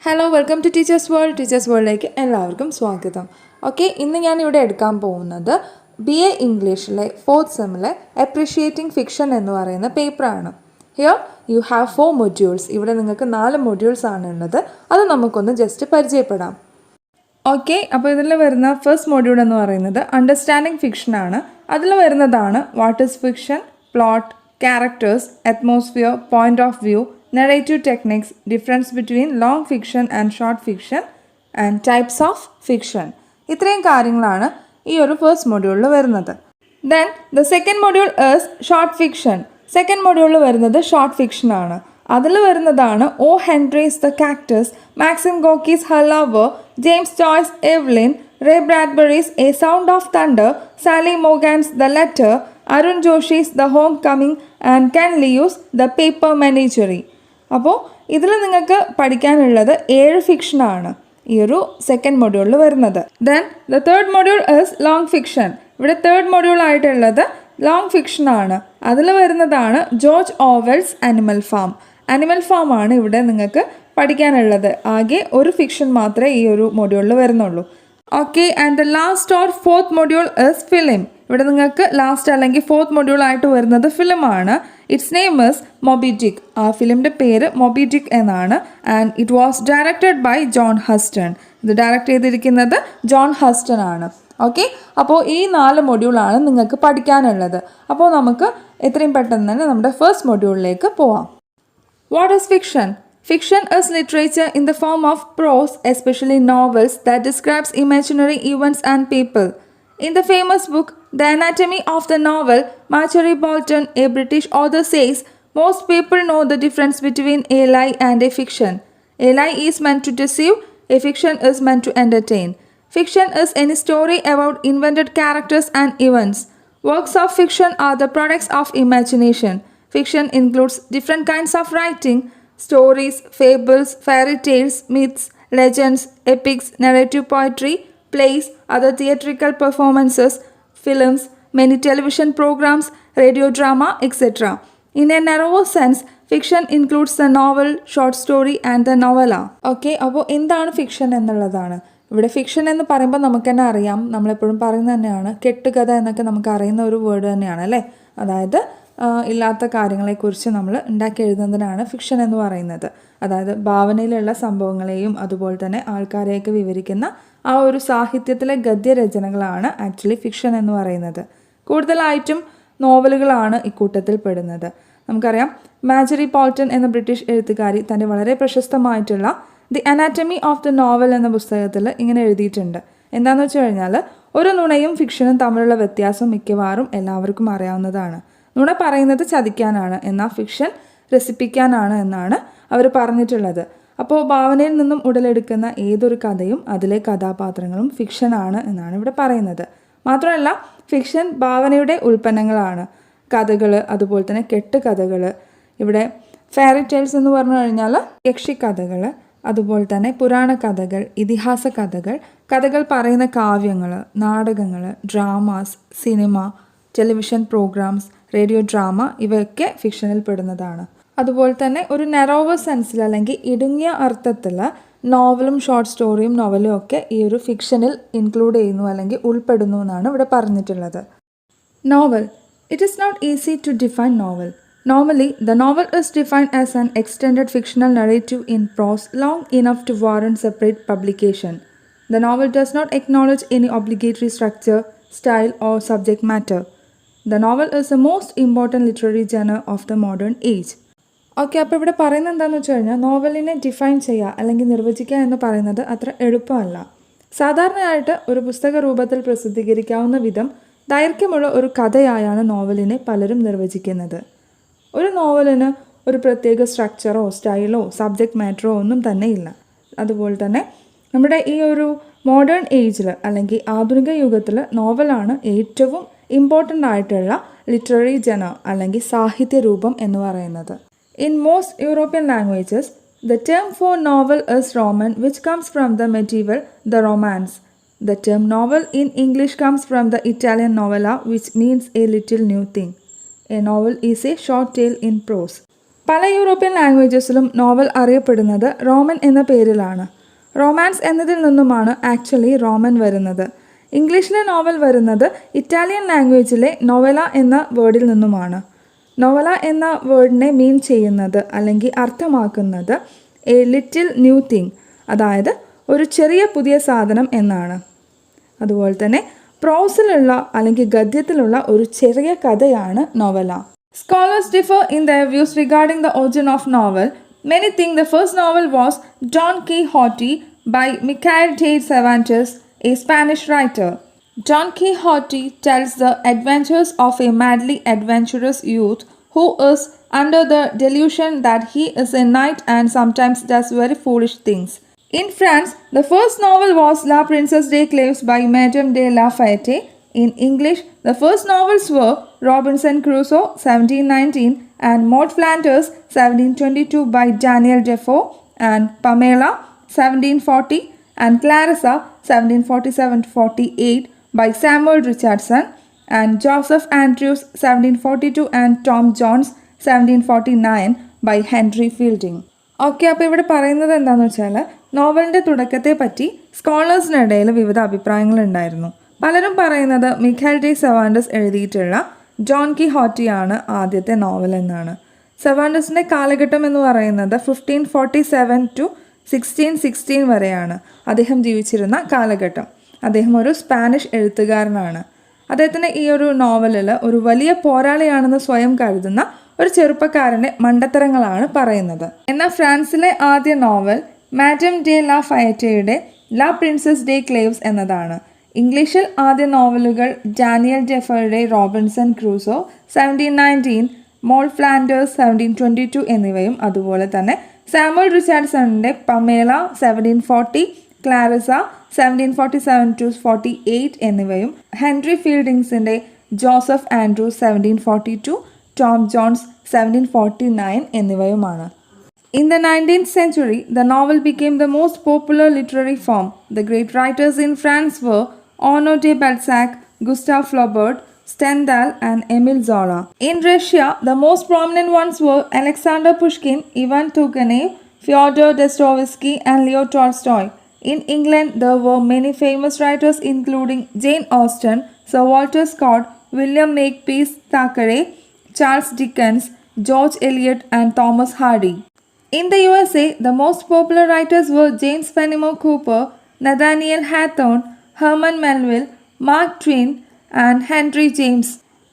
Hello welcome to teachers world. Teachers വേൾഡിലേക്ക് എല്ലാവർക്കും സ്വാഗതം. ഓക്കെ, ഇന്ന് ഞാനിവിടെ എടുക്കാൻ പോകുന്നത് BA ഇംഗ്ലീഷിലെ 4th സെമ്മിലെ അപ്രിഷിയേറ്റിംഗ് ഫിക്ഷൻ എന്ന് പറയുന്ന പേപ്പറാണ്. Here you have 4 modules. ഇവിടെ നിങ്ങൾക്ക് 4 മൊഡ്യൂൾസ് ആണ് ഉള്ളത്. അത് നമുക്കൊന്ന് ജസ്റ്റ് പരിചയപ്പെടാം. ഓക്കെ, അപ്പോൾ ഇതിൽ വരുന്ന ഫസ്റ്റ് മൊഡ്യൂൾ എന്ന് പറയുന്നത് അണ്ടർസ്റ്റാൻഡിങ് ഫിക്ഷനാണ്. അതിൽ വരുന്നതാണ് what is fiction, plot, characters, atmosphere, point of view, narrative techniques, difference between long fiction and short fiction, and types of fiction. ഇത്രയും കാര്യങ്ങളാണ് ഈ ഒരു ഫസ്റ്റ് മൊഡ്യൂളിൽ വരുന്നത്. Then the second module is short fiction. Second മൊഡ്യൂളിൽ വരുന്നത് short fiction ആണ്. അതിൽ വരുന്നതാണ് O Henry's the cactus, Maxim Gorky's her lover, James Joyce Eveline, Ray Bradbury's a sound of thunder, Sally Morgan's the letter, Arun Joshi's the homecoming and Ken Liu's the paper menagerie. അപ്പോൾ ഇതിൽ നിങ്ങൾക്ക് പഠിക്കാനുള്ളത് 7 ഫിക്ഷനാണ് ഈ ഒരു second മൊഡ്യൂളിൽ വരുന്നത്. Then the third module is long fiction. ഇവിടെ third module ആയിട്ടുള്ളത് ലോങ് ഫിക്ഷനാണ്. അതിൽ വരുന്നതാണ് George Orwell's animal farm. Animal farm ആണ് ഇവിടെ നിങ്ങൾക്ക് പഠിക്കാനുള്ളത്. ആകെ ഒരു ഫിക്ഷൻ മാത്രമേ ഈ ഒരു മൊഡ്യൂളിൽ വരുന്നുള്ളൂ. Okay, and the last or fourth module is film. ഇവിടെ നിങ്ങൾക്ക് ലാസ്റ്റ് അല്ലെങ്കിൽ ഫോർത്ത് മൊഡ്യൂൾ ആയിട്ട് വരുന്നത് ഫിലിമാണ്. ഇറ്റ്സ് നെയിം ഈസ് മൊബി ഡിക്ക്. ആ ഫിലിമിൻ്റെ പേര് മൊബി ഡിക്ക് എന്നാണ്. And it was directed by John Huston. ഇത് ഡയറക്റ്റ് ചെയ്തിരിക്കുന്നത് ജോൺ ഹസ്റ്റൺ ആണ്. ഓക്കെ, അപ്പോൾ ഈ 4 മൊഡ്യൂളാണ് നിങ്ങൾക്ക് പഠിക്കാനുള്ളത്. അപ്പോൾ നമുക്ക് എത്രയും പെട്ടെന്ന് തന്നെ നമ്മുടെ ഫസ്റ്റ് മൊഡ്യൂളിലേക്ക് പോവാം. What is fiction? Fiction is literature in the form of prose, especially novels, that describes imaginary events and people. In the famous book, The Anatomy of the Novel, Marjorie Bolton, a British author, says, most people know the difference between a lie and a fiction. A lie is meant to deceive, a fiction is meant to entertain. Fiction is any story about invented characters and events. Works of fiction are the products of imagination. Fiction includes different kinds of writing: stories, fables, fairy tales, myths, legends, epics, narrative poetry, plays, other theatrical performances, films, many television programs, radio drama, etc. In a narrower sense, fiction includes the novel, short story and the novella. Okay, അപ്പോൾ എന്താണ് fiction എന്നുള്ളതാണ്. ഇവിടെ fiction എന്ന് പറയുമ്പോൾ നമുക്ക് തന്നെ അറിയാം, നമ്മളെപ്പോഴും പറയുന്നത് തന്നെയാണ്, കെട്ടുകഥ എന്നൊക്കെ നമുക്ക് അറിയുന്ന ഒരു വേർഡ് തന്നെയാണ് അല്ലേ. അതായത് ഇല്ലാത്ത കാര്യങ്ങളെക്കുറിച്ച് നമ്മൾ ഉണ്ടാക്കി എഴുതുന്നതിനാണ് ഫിക്ഷൻ എന്ന് പറയുന്നത്. അതായത് ഭാവനയിലുള്ള സംഭവങ്ങളെയും അതുപോലെ തന്നെ ആൾക്കാരെയൊക്കെ വിവരിക്കുന്ന ആ ഒരു സാഹിത്യത്തിലെ ഗദ്യരചനകളാണ് ആക്ച്വലി ഫിക്ഷൻ എന്ന് പറയുന്നത്. കൂടുതലായിട്ടും നോവലുകളാണ് ഇക്കൂട്ടത്തിൽ പെടുന്നത്. നമുക്കറിയാം, മാർജറി ബോൾട്ടൺ എന്ന ബ്രിട്ടീഷ് എഴുത്തുകാരി തൻ്റെ വളരെ പ്രശസ്തമായിട്ടുള്ള the anatomy of the novel എന്ന പുസ്തകത്തിൽ ഇങ്ങനെ എഴുതിയിട്ടുണ്ട്. എന്താണെന്ന് വെച്ച് കഴിഞ്ഞാൽ, ഒരു നുണയും ഫിക്ഷനും തമ്മിലുള്ള വ്യത്യാസം മിക്കവാറും എല്ലാവർക്കും അറിയാവുന്നതാണ്. നുണ പറയുന്നത് ചതിക്കാനാണ്, എന്നാൽ ഫിക്ഷൻ രസിപ്പിക്കാനാണ് എന്നാണ് അവർ പറഞ്ഞിട്ടുള്ളത്. അപ്പോൾ ഭാവനയിൽ നിന്നും ഉടലെടുക്കുന്ന ഏതൊരു കഥയും അതിലെ കഥാപാത്രങ്ങളും ഫിക്ഷനാണ് എന്നാണ് ഇവിടെ പറയുന്നത്. മാത്രമല്ല, ഫിക്ഷൻ ഭാവനയുടെ ഉൽപ്പന്നങ്ങളാണ്. കഥകൾ, അതുപോലെ തന്നെ കെട്ടുകഥകൾ, ഇവിടെ ഫെയറി ടെയിൽസ് എന്ന് പറഞ്ഞു കഴിഞ്ഞാൽ യക്ഷിക്കഥകൾ, അതുപോലെ തന്നെ പുരാണ കഥകൾ, ഇതിഹാസ കഥകൾ, കഥകൾ പറയുന്ന കാവ്യങ്ങൾ, നാടകങ്ങൾ, dramas, cinema, television programmes, radio drama, ഇവയൊക്കെ ഫിക്ഷനിൽ പെടുന്നതാണ്. അതുപോലെ തന്നെ ഒരു നെറോവർ സെൻസിൽ അല്ലെങ്കിൽ ഇടുങ്ങിയ അർത്ഥത്തിൽ നോവലും ഷോർട്ട് സ്റ്റോറിയും നോവലും ഒക്കെ ഈ ഒരു ഫിക്ഷനിൽ ഇൻക്ലൂഡ് ചെയ്യുന്നു അല്ലെങ്കിൽ ഉൾപ്പെടുന്നു എന്നാണ് ഇവിടെ പറഞ്ഞിട്ടുള്ളത്. Novel. It is not easy to define novel. Normally, the novel is defined as an extended fictional narrative in prose long enough to warrant separate publication. The novel does not acknowledge any obligatory structure, style, or subject matter. The novel is the most important literary genre of the modern age. Okay, അപ്പോൾ ഇവിടെ പറയുന്നത് എന്താണെന്ന് വെച്ച് കഴിഞ്ഞാൽ, നോവലിനെ define ചെയ്യുക അല്ലെങ്കിൽ നിർവചിക്കുക എന്ന് പറയുന്നത് അത്ര എളുപ്പമല്ല. സാധാരണയായിട്ട് ഒരു പുസ്തക രൂപത്തിൽ പ്രസിദ്ധീകരിക്കാവുന്ന വിധം ദൈർഘ്യമുള്ള ഒരു കഥയായാണ് നോവലിനെ പലരും നിർവചിക്കുന്നത്. ഒരു നോവലിന് ഒരു പ്രത്യേക സ്ട്രക്ചറോ സ്റ്റൈലോ സബ്ജക്റ്റ് മാറ്ററോ ഒന്നും തന്നെ ഇല്ല. അതുപോലെ തന്നെ നമ്മുടെ ഈ ഒരു മോഡേൺ ഏജിൽ അല്ലെങ്കിൽ ആധുനിക യുഗത്തിൽ നോവലാണ് ഏറ്റവും ഇമ്പോർട്ടൻ്റ് ആയിട്ടുള്ള ലിറ്റററി ജനർ അല്ലെങ്കിൽ സാഹിത്യ രൂപം എന്ന് പറയുന്നത്. In most European languages the term for novel is roman, which comes from the medieval the romance. The term novel in English comes from the Italian novella, which means a little new thing. A novel is a short tale in prose. പല European ലാംഗ്വേജസിലും novel അറിയപ്പെടുന്നത് roman എന്ന പേരിലാണ്. Romance എന്നതിൽ നിന്നുമാണ് actually Roman വരുന്നത്. ഇംഗ്ലീഷിലെ novel വരുന്നത് ഇറ്റാലിയൻ ലാംഗ്വേജിലെ നൊവല എന്ന വേർഡിൽ നിന്നുമാണ്. നൊവല എന്ന വേർഡിനെ മീൻ ചെയ്യുന്നത് അല്ലെങ്കിൽ അർത്ഥമാക്കുന്നത് എ ലിറ്റിൽ ന്യൂ തിങ്, അതായത് ഒരു ചെറിയ പുതിയ സാധനം എന്നാണ്. അതുപോലെ തന്നെ പ്രോസിലുള്ള അല്ലെങ്കിൽ ഗദ്യത്തിലുള്ള ഒരു ചെറിയ കഥയാണ് നോവല. Scholars differ in their views regarding the origin of novel. Many think the first novel was Don Quixote by Miguel de Cervantes, a Spanish writer. Don Quixote tells the adventures of a madly adventurous youth who is under the delusion that he is a knight and sometimes does very foolish things. In France, the first novel was La Princesse des Clefs by Madame de la Fayette. In English, the first novels were Robinson Crusoe 1719 and Maud Flanders 1722 by Daniel Defoe, and Pamela 1740 and Clarissa 1747-48 by Samuel Richardson, and Joseph Andrews 1742 and Tom Jones 1749 by Henry Fielding. Okay, അപ്പോൾ ഇവിടെ പറയുന്നത് എന്താണെന്ന് വെച്ചാൽ നോവലിൻ്റെ തുടക്കത്തെ പറ്റി സ്കോളേഴ്സിനിടയിൽ വിവിധ അഭിപ്രായങ്ങളുണ്ടായിരുന്നു. പലരും പറയുന്നത് Michal D സെവാൻഡസ് എഴുതിയിട്ടുള്ള ജോൺ കിഹോട്ടിയാണ് ആദ്യത്തെ നോവൽ എന്നാണ്. സെവാൻഡസിൻ്റെ കാലഘട്ടം എന്ന് പറയുന്നത് 1547 to 1616 വരെയാണ് അദ്ദേഹം ജീവിച്ചിരുന്ന കാലഘട്ടം. അദ്ദേഹം ഒരു സ്പാനിഷ് എഴുത്തുകാരനാണ്. അദ്ദേഹത്തിൻ്റെ ഈ ഒരു നോവലിൽ ഒരു വലിയ പോരാളിയാണെന്ന് സ്വയം കരുതുന്ന ഒരു ചെറുപ്പക്കാരൻ്റെ മണ്ടത്തരങ്ങളാണ് പറയുന്നത്. എന്നാൽ ഫ്രാൻസിലെ ആദ്യ നോവൽ മാഡം ഡെ ലാ ഫയറ്റയുടെ ലാ പ്രിൻസസ് ഡെ ക്ലേവ്സ് എന്നതാണ്. ഇംഗ്ലീഷിൽ ആദ്യ നോവലുകൾ ഡാനിയൽ ഡെഫോയുടെ റോബിൻസൺ ക്രൂസോ 1719, മോൾ ഫ്ലാൻഡേഴ്സ് 1722 എന്നിവയും അതുപോലെ തന്നെ സാമുവൽ റിച്ചാർഡ്സണിൻ്റെ പമേല 1740, ക്ലാരിസ 1747-48 എന്നിവയും ഹെൻറി ഫീൽഡിങ്സിൻ്റെ ജോസഫ് ആൻഡ്രൂസ് 1742, ടോം ജോൺസ് 1749 എന്നിവയുമാണ്. In the 19th century, the novel became the most popular literary form. The great writers in France were Honoré de Balzac, Gustave Flaubert, Stendhal, and Émile Zola. In Russia, the most prominent ones were Alexander Pushkin, Ivan Turgenev, Fyodor Dostoevsky, and Leo Tolstoy. In England, there were many famous writers including Jane Austen, Sir Walter Scott, William Makepeace Thackeray, Charles Dickens, George Eliot, and Thomas Hardy. In the USA, the most popular writers were James Fenimore Cooper, Nathaniel Hawthorne, Herman Melville, Mark Twain, and Henry James.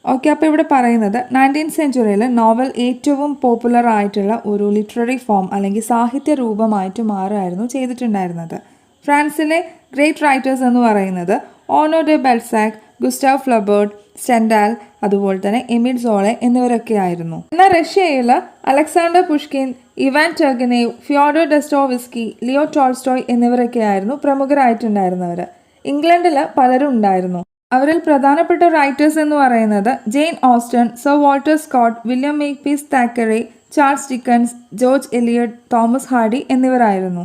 Okay, അപ്പോൾ ഇവിടെ പറയുന്നത് 19th സെഞ്ച്വറിയിൽ novel ഏറ്റവും popular ആയിട്ടുള്ള ഒരു literary form അല്ലെങ്കിൽ സാഹിത്യ രൂപമായിട്ട് മാറുകയായിരുന്നു ചെയ്തിട്ടുണ്ടായിരുന്നത്. ഫ്രാൻസിലെ ഗ്രേറ്റ് റൈറ്റേഴ്സ് എന്ന് പറയുന്നത് ഓണോ ഡെ ബെൽസാക്, ഗുസ്റ്റാവ് ഫ്ലബേർട്ട്, സ്റ്റെൻഡാൽ, അതുപോലെ തന്നെ എമിൽ സോളെ എന്നിവരൊക്കെ ആയിരുന്നു. എന്നാൽ റഷ്യയിൽ Alexander Pushkin, Ivan Turgenev, Fyodor Dostoevsky, Leo Tolstoy എന്നിവരൊക്കെ ആയിരുന്നു പ്രമുഖരായിട്ടുണ്ടായിരുന്നവർ. ഇംഗ്ലണ്ടിൽ പലരും ഉണ്ടായിരുന്നു. അവരിൽ പ്രധാനപ്പെട്ട റൈറ്റേഴ്സ് എന്ന് പറയുന്നത് Jane Austen, Sir Walter Scott, William Makepeace Thackeray, Charles Dickens, George Eliot, Thomas Hardy എന്നിവരായിരുന്നു.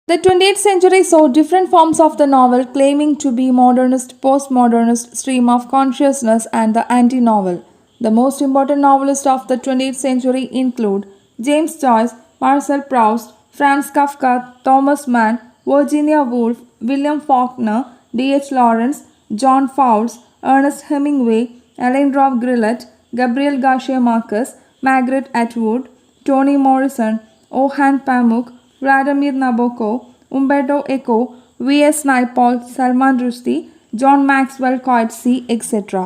The 20th century saw different forms of the novel claiming to be modernist, postmodernist, stream of consciousness, and the anti-novel. The most important novelists of the 20th century include James Joyce, Marcel Proust, Franz Kafka, Thomas Mann, Virginia Woolf, William Faulkner, D.H. Lawrence, John Fowles, Ernest Hemingway, Eleanor Gillette, Gabriel Garcia Marquez, Margaret Atwood, Toni Morrison, Orhan Pamuk, Vladimir Nabokov, Umberto Eco, V.S. Naipaul, Salman Rushdie, John Maxwell Coetzee, etc.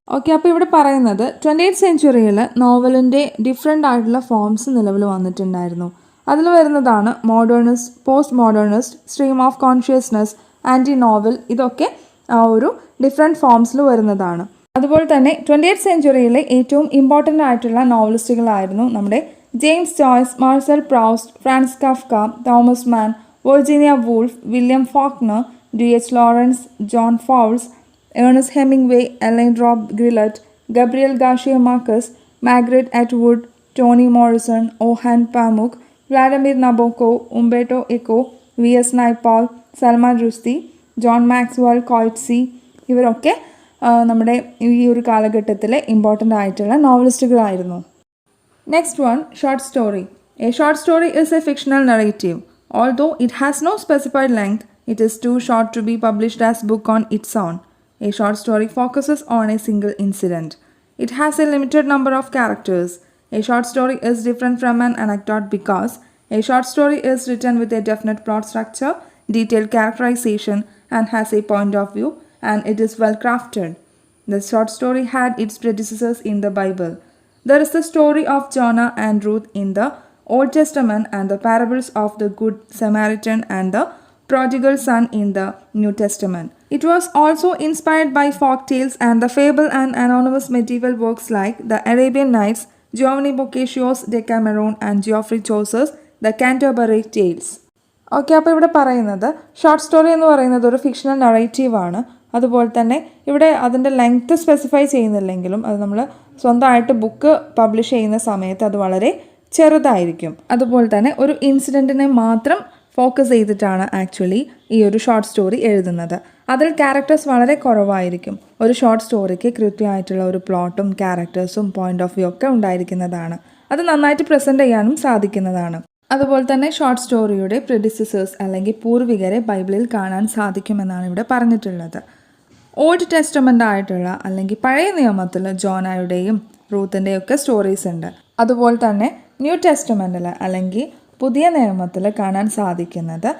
Okay, അപ്പോൾ ഇവിടെ പറയുന്നത് 20th സെഞ്ച്വറിയിൽ നോവലിൻ്റെ different ആയിട്ടുള്ള forms നിലവിൽ വന്നിട്ടുണ്ടായിരുന്നു. അതിൽ വരുന്നതാണ് modernist, post modernist, stream of consciousness, anti novel. ഇതൊക്കെ ആ ഒരു ഡിഫറെൻറ്റ് ഫോംസിൽ വരുന്നതാണ്. അതുപോലെ തന്നെ 20th സെഞ്ച്വറിയിലെ ഏറ്റവും ഇമ്പോർട്ടൻ്റ് ആയിട്ടുള്ള നോവലിസ്റ്റുകളായിരുന്നു നമ്മുടെ James Joyce, Marcel Proust, Franz Kafka, Thomas Mann, Virginia Woolf, William Faulkner, D.H. Lawrence, John Fowles, Ernest Hemingway, Alain Robbe Grillet, Gabriel Garcia Marquez, Margaret Atwood, Toni Morrison, Orhan Pamuk, Vladimir Nabokov, Umberto Eco, V.S. Naipaul, Salman Rushdie, John Maxwell Coetzee ഇവരൊക്കെ നമ്മുടെ ഈ ഒരു കാലഘട്ടത്തിലെ important ആയിട്ടുള്ള നോവലിസ്റ്റുകളായിരുന്നു. Next one, short story. A short story is a fictional narrative. Although it has no specified length, it is too short to be published as book on its own. A short story focuses on a single incident. It has a limited number of characters. A short story is different from an anecdote because a short story is written with a definite plot structure, detailed characterization, and has a point of view, and it is well crafted. The short story had its predecessors in the Bible. There is the story of Jonah and Ruth in the Old Testament and the parables of the Good Samaritan and the prodigal son in the New Testament. It was also inspired by folk tales and the fable and anonymous medieval works like the Arabian Nights, Giovanni Boccaccio's Decameron, and Geoffrey Chaucer's The Canterbury Tales. Okay, അപ്പോൾ ഇവിടെ പറയുന്നത് short story എന്ന് പറയുന്നത് ഒരു fictional നറേറ്റീവാണ്. അതുപോലെ തന്നെ ഇവിടെ അതിൻ്റെ ലെങ്ത്ത് സ്പെസിഫൈ ചെയ്യുന്നില്ലെങ്കിലും അത് നമ്മൾ സ്വന്തമായിട്ട് ബുക്ക് പബ്ലിഷ് ചെയ്യുന്ന സമയത്ത് അത് വളരെ ചെറുതായിരിക്കും. അതുപോലെ തന്നെ ഒരു ഇൻസിഡൻറ്റിനെ മാത്രം ഫോക്കസ് ചെയ്തിട്ടാണ് ആക്ച്വലി ഈ ഒരു ഷോർട്ട് സ്റ്റോറി എഴുതുന്നത്. അതിൽ ക്യാരക്ടേഴ്സ് വളരെ കുറവായിരിക്കും. ഒരു ഷോർട്ട് സ്റ്റോറിക്ക് കൃത്യമായിട്ടുള്ള ഒരു പ്ലോട്ടും ക്യാരക്ടേഴ്സും പോയിന്റ് ഓഫ് വ്യൂ ഒക്കെ ഉണ്ടായിരിക്കുന്നതാണ്. അത് നന്നായിട്ട് പ്രസൻറ്റ് ചെയ്യാനും സാധിക്കുന്നതാണ്. അതുപോലെ തന്നെ ഷോർട്ട് സ്റ്റോറിയുടെ പ്രെഡിസസേഴ്സ് അല്ലെങ്കിൽ പൂർവികരെ ബൈബിളിൽ കാണാൻ സാധിക്കുമെന്നാണ് ഇവിടെ പറഞ്ഞിട്ടുള്ളത്. ഓൾഡ് ടെസ്റ്റമെൻ്റ് ആയിട്ടുള്ള അല്ലെങ്കിൽ പഴയ നിയമത്തിൽ ജോനായുടെയും റൂത്തിൻ്റെയും ഒക്കെ സ്റ്റോറീസ് ഉണ്ട്. അതുപോലെ തന്നെ ന്യൂ ടെസ്റ്റമെൻറ്റിൽ അല്ലെങ്കിൽ പുതിയ നിയമത്തിൽ കാണാൻ സാധിക്കുന്നത്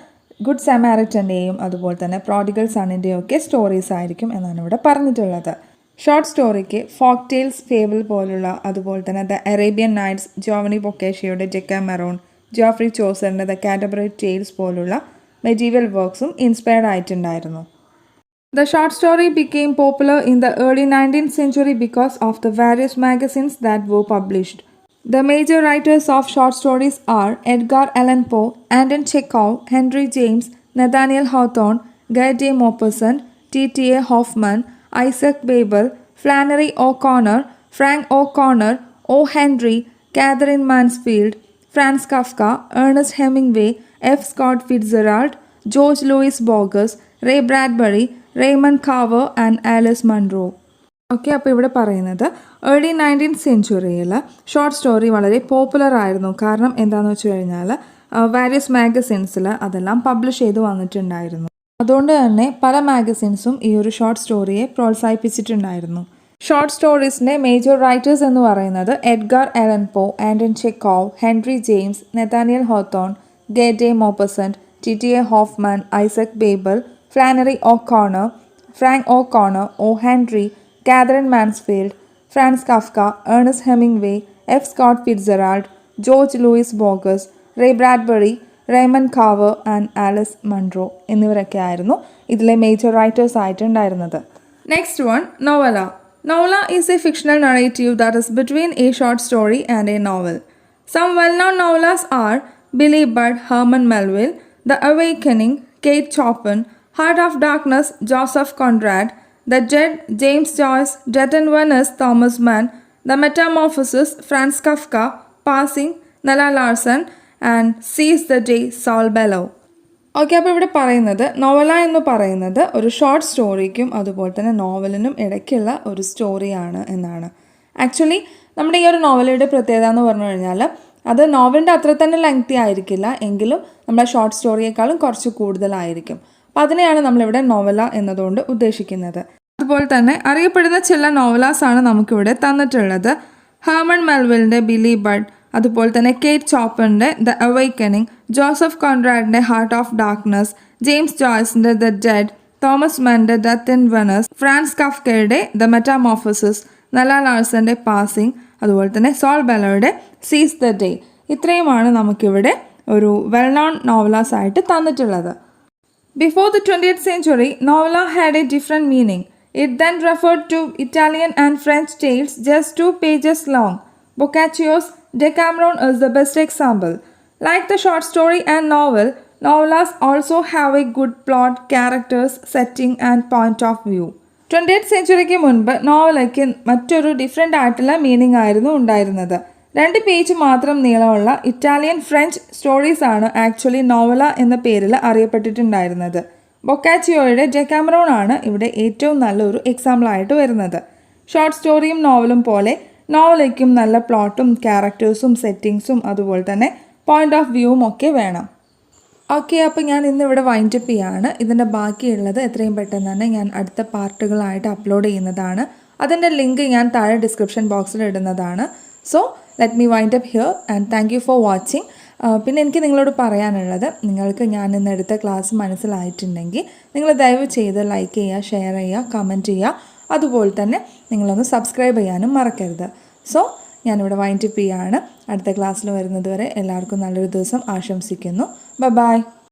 ഗുഡ് സമാരിറ്റൻ്റെയും അതുപോലെ തന്നെ പ്രോഡിഗൽ സണ്ണിൻ്റെയും ഒക്കെ സ്റ്റോറീസ് ആയിരിക്കും എന്നാണ് ഇവിടെ പറഞ്ഞിട്ടുള്ളത്. ഷോർട്ട് സ്റ്റോറിക്ക് ഫോക്ക് ടെയിൽസ്, ഫേബിൾ പോലുള്ള അതുപോലെ തന്നെ ദ അറേബ്യൻ നൈറ്റ്സ്, ജോവനി ബൊക്കേഷ്യയുടെ ഡെക്കാമെറോൺ, ജോഫ്രി ചോസറിൻ്റെ ദ കാറ്റർബറി ടെയിൽസ് പോലുള്ള മെഡീവൽ വർക്ക്സും ഇൻസ്പയർഡ് ആയിട്ടുണ്ടായിരുന്നു. The short story became popular in the early 19th century because of the various magazines that were published. The major writers of short stories are Edgar Allan Poe, Anton Chekhov, Henry James, Nathaniel Hawthorne, Guy de Maupassant, T.T.A. Hoffmann, Isaac Babel, Flannery O'Connor, Frank O'Connor, O. Henry, Catherine Mansfield, Franz Kafka, Ernest Hemingway, F. Scott Fitzgerald, George Louis Borges, Ray Bradbury, Raymond Carver and Alice Munro. Okay, അപ്പോൾ ഇവിടെ പറയുന്നത് early 19th സെഞ്ച്വറിയിൽ short story വളരെ popular ആയിരുന്നു. കാരണം എന്താണെന്ന് വെച്ച് കഴിഞ്ഞാൽ വാരിയസ് മാഗസിൻസിൽ അതെല്ലാം പബ്ലിഷ് ചെയ്ത് വന്നിട്ടുണ്ടായിരുന്നു. അതുകൊണ്ട് തന്നെ പല മാഗസിൻസും ഈ ഒരു ഷോർട്ട് സ്റ്റോറിയെ പ്രോത്സാഹിപ്പിച്ചിട്ടുണ്ടായിരുന്നു. ഷോർട്ട് സ്റ്റോറീസിൻ്റെ മേജർ റൈറ്റേഴ്സ് എന്ന് പറയുന്നത് Edgar Allan Poe, Anton Chekhov, Henry James, Nathaniel Hawthorne, Guy de Maupassant, T.T.A. Hoffmann, Isaac Babel, Flannery O'Connor, Frank O'Connor, O. Henry, Catherine Mansfield, Franz Kafka, Ernest Hemingway, F. Scott Fitzgerald, George Louis Borges, Ray Bradbury, Raymond Carver and Alice Munro എന്നിവരൊക്കെ ആയിരുന്നു ഇതിലെ major writers ആയിട്ടുണ്ടായിരുന്നത്. Next one, novella. Novella is a fictional narrative that is between a short story and a novel. Some well known novellas are Billy Budd, Herman Melville, The Awakening, Kate Chopin, Heart of Darkness, Joseph Conrad, The Dead, James Joyce, Death in Venice, Thomas Mann, The Metamorphosis, Franz Kafka, Passing, Nella Larsen, and Seize the Day, Saul Bellow. Okay, അപ്പോൾ ഇവിടെ പറയുന്നത് നോവല എന്ന് പറയുന്നത് ഒരു short സ്റ്റോറിക്കും അതുപോലെ തന്നെ നോവലിനും ഇടയ്ക്കുള്ള ഒരു സ്റ്റോറിയാണ് എന്നാണ്. ആക്ച്വലി നമ്മുടെ ഈ ഒരു നോവലയുടെ പ്രത്യേകത എന്ന് പറഞ്ഞു കഴിഞ്ഞാൽ അത് നോവലിൻ്റെ അത്ര തന്നെ ലെങ്തി ആയിരിക്കില്ല, എങ്കിലും നമ്മുടെ ഷോർട്ട് സ്റ്റോറിയേക്കാളും കുറച്ച് കൂടുതലായിരിക്കും. അപ്പോൾ അതിനെയാണ് നമ്മളിവിടെ നോവല എന്നതുകൊണ്ട് ഉദ്ദേശിക്കുന്നത്. അതുപോലെ തന്നെ അറിയപ്പെടുന്ന ചില നോവലാസാണ് നമുക്കിവിടെ തന്നിട്ടുള്ളത്. ഹെർമൻ മെൽവിലിൻ്റെ ബിലി ബഡ്, അതുപോലെ തന്നെ കേറ്റ് ചോപ്പറിൻ്റെ ദ അവേക്കനിങ്, ജോസഫ് കോൺറാഡിൻ്റെ ഹാർട്ട് ഓഫ് ഡാർക്ക്നെസ്, ജെയിംസ് ജോയ്സിൻ്റെ ദ ഡെഡ്, തോമസ് മൻ്റെ ഡെത്ത് ഇൻ വെനസ്, ഫ്രാൻസ് കഫ്കയുടെ ദ മെറ്റാമോർഫോസിസ്, നെല്ല ലാർസൻ്റെ പാസിംഗ്, അതുപോലെ തന്നെ സോൾ ബെലോയുടെ സീസ് ദ ഡേ. ഇത്രയുമാണ് നമുക്കിവിടെ ഒരു വെൽ നോൺ നോവലാസ് ആയിട്ട് തന്നിട്ടുള്ളത്. Before the 20th century, novella had a different meaning. It then referred to Italian and French tales just 2 pages long. Boccaccio's Decameron is the best example. Like the short story and novel, novellas also have a good plot, characters, setting and point of view. 20th സെഞ്ച്വറിക്ക് മുൻപ് നോവലയ്ക്ക് മറ്റൊരു different ആയിട്ടുള്ള meaning ആയിരുന്നു ഉണ്ടായിരുന്നത്. 2 page മാത്രം നീളമുള്ള Italian French stories ആണ് actually നോവല എന്ന പേരിൽ അറിയപ്പെട്ടിട്ടുണ്ടായിരുന്നത്. ബൊക്കാച്ചിയോയുടെ ഡെക്കാമറോൺ ആണ് ഇവിടെ ഏറ്റവും നല്ലൊരു എക്സാമ്പിളായിട്ട് വരുന്നത്. ഷോർട്ട് സ്റ്റോറിയും നോവലും പോലെ നോവലിലേക്കും നല്ല പ്ലോട്ടും ക്യാരക്ടേഴ്സും സെറ്റിങ്സും അതുപോലെ തന്നെ പോയിൻ്റ് ഓഫ് വ്യൂവും ഒക്കെ വേണം. ഓക്കെ, അപ്പോൾ ഞാൻ ഇന്നിവിടെ വൈൻഡപ്പ് ചെയ്യാണ്. ഇതിൻ്റെ ബാക്കിയുള്ളത് എത്രയും പെട്ടെന്ന് തന്നെ ഞാൻ അടുത്ത പാർട്ടുകളായിട്ട് അപ്ലോഡ് ചെയ്യുന്നതാണ്. അതിൻ്റെ ലിങ്ക് ഞാൻ താഴെ ഡിസ്ക്രിപ്ഷൻ ബോക്സിൽ ഇടുന്നതാണ്. So let me wind up here and thank you for watching. പിന്നെ എനിക്ക് നിങ്ങളോട് പറയാനുള്ളത്, നിങ്ങൾക്ക് ഞാൻ ഇന്ന് എടുത്ത ക്ലാസ് മനസ്സിലായിട്ടുണ്ടെങ്കിൽ നിങ്ങൾ ദയവ് ചെയ്ത് ലൈക്ക് ചെയ്യുക, ഷെയർ ചെയ്യുക, കമൻറ്റ് ചെയ്യുക. അതുപോലെ തന്നെ നിങ്ങളൊന്ന് സബ്സ്ക്രൈബ് ചെയ്യാനും മറക്കരുത്. സോ ഞാനിവിടെ വൈൻഡപ്പ് ചെയ്യാണ്. അടുത്ത ക്ലാസ്സിൽ വരുന്നത് വരെ എല്ലാവർക്കും നല്ലൊരു ദിവസം ആശംസിക്കുന്നു. ബൈ.